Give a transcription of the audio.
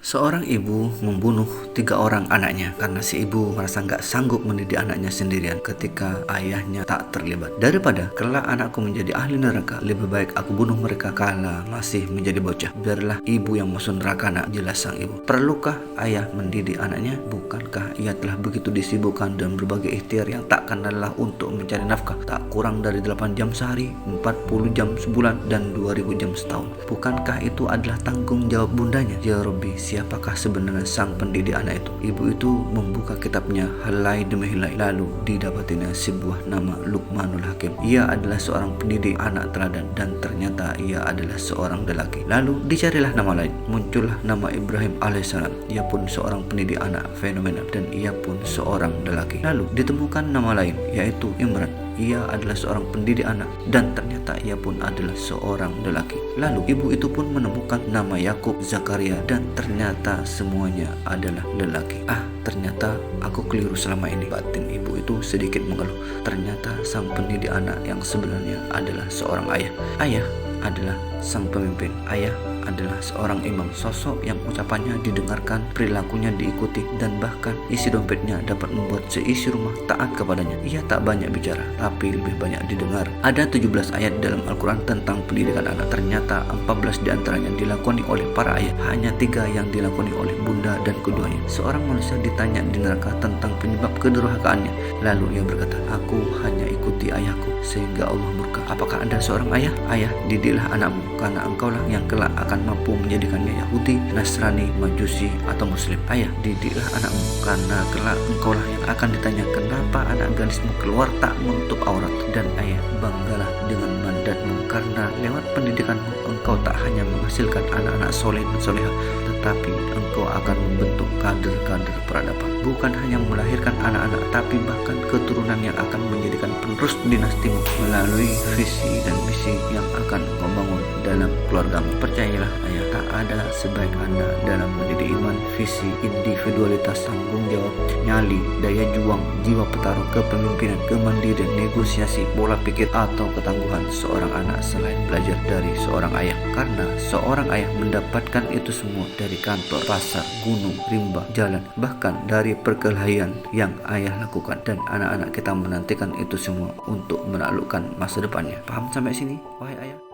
Seorang ibu membunuh 3 orang anaknya karena si ibu merasa nggak sanggup mendidik anaknya sendirian ketika ayahnya tak terlibat. Daripada kelak anakku menjadi ahli neraka, lebih baik aku bunuh mereka kala masih menjadi bocah. Biarlah ibu yang masuk neraka nak, jelas sang ibu. Perlukah ayah mendidik anaknya? Bukankah ia telah begitu disibukkan dengan berbagai ikhtiar yang takkan lelah untuk mencari nafkah, tak kurang dari 8 jam sehari, 40 jam sebulan, dan 2000 jam setahun. Bukankah itu adalah tanggung jawab bundanya? Ya Rabbi, siapakah sebenarnya sang pendidik anak itu? Ibu itu membuka kitabnya helai demi helai, lalu didapatinya sebuah nama Luqmanul Hakim. Ia adalah seorang pendidik anak teladan dan ternyata ia adalah seorang lelaki. Lalu dicarilah nama lain, muncullah nama Ibrahim alaihissalam. Ia pun seorang pendidik anak fenomenal dan ia pun seorang lelaki. Lalu ditemukan nama lain yaitu Imran. Ia adalah seorang pendidik anak dan ternyata ia pun adalah seorang lelaki. Lalu ibu itu pun menemukan nama Yakub, Zakaria, dan ternyata semuanya adalah lelaki. Ternyata aku keliru selama ini. Batin ibu itu sedikit mengeluh. Ternyata sang pendidik anak yang sebenarnya adalah seorang ayah. Ayah adalah sang pemimpin. Ayah adalah seorang imam, sosok yang ucapannya didengarkan, perilakunya diikuti, dan bahkan isi dompetnya dapat membuat seisi rumah taat kepadanya. Ia tak banyak bicara, tapi lebih banyak didengar. Ada 17 ayat dalam Al-Quran tentang pendidikan anak. Ternyata 14 diantaranya dilakoni oleh para ayah, hanya 3 yang dilakoni oleh bunda dan keduanya. Seorang manusia ditanya di neraka tentang penyebab kedurhakaannya. Lalu ia berkata, aku hanya ikuti ayahku sehingga Allah murka. Apakah Anda seorang ayah? Ayah, didiklah anakmu karena engkaulah yang kelak akan mampu menjadikannya Yahudi, Nasrani, Majusi, atau Muslim. Ayah, didiklah anakmu karena kelak engkaulah yang akan ditanya kenapa anak gadismu keluar tak menutup aurat. Dan ayah, banggalah dengan mandatmu karena lewat pendidikanmu engkau tak hanya menghasilkan anak-anak soleh dan solehah, tetapi engkau akan membentuk kader-kader peradaban. Bukan hanya melahirkan anak-anak, tapi bahkan keturunan yang akan menjadikan penerus dinastimu melalui visi dan misi yang akan membangun dalam keluargamu. Percayalah ayah, tak ada sebaik Anda dalam mendidik iman, visi, individualitas, tanggung jawab, nyali, daya juang, jiwa petarung, kepemimpinan, kemandirian, negosiasi, pola pikir, atau ketangguhan seorang anak selain belajar dari seorang ayah. Karena seorang ayah mendapatkan itu semua dari kantor, pasar, gunung, rimba, jalan, bahkan dari perkelahian yang ayah lakukan. Dan anak-anak kita menantikan itu semua untuk menaklukkan masa depannya. Paham sampai sini, wahai ayah?